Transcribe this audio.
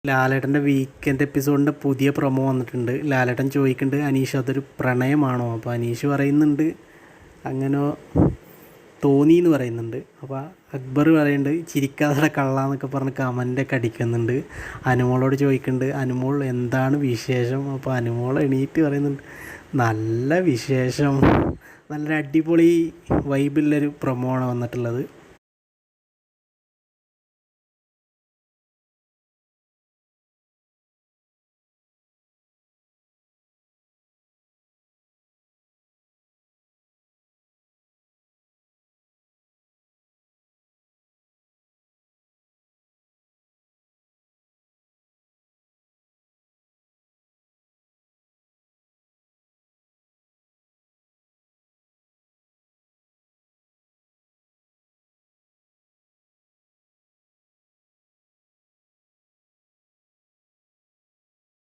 ലാലേട്ടൻ്റെ വീക്കെൻഡ് എപ്പിസോഡിൻ്റെ പുതിയ പ്രൊമോ വന്നിട്ടുണ്ട്. ലാലേട്ടൻ ചോദിക്കുന്നുണ്ട്, അനീഷ് അതൊരു പ്രണയമാണോ? അപ്പോൾ അനീഷ് പറയുന്നുണ്ട് അങ്ങനെ തോന്നിയെന്ന് പറയുന്നുണ്ട്. അപ്പോൾ അക്ബർ പറയുന്നുണ്ട് ചിരിക്കാതെ കള്ളാന്നൊക്കെ പറഞ്ഞ് കമൻ്റൊക്കെ അടിക്കുന്നുണ്ട്. അനുമോളോട് ചോദിക്കുന്നുണ്ട്, അനുമോൾ എന്താണ് വിശേഷം? അപ്പോൾ അനുമോൾ എണീറ്റ് പറയുന്നുണ്ട്, നല്ല വിശേഷം. നല്ലൊരു അടിപൊളി വൈബുള്ളൊരു പ്രൊമോ ആണ് വന്നിട്ടുള്ളത്.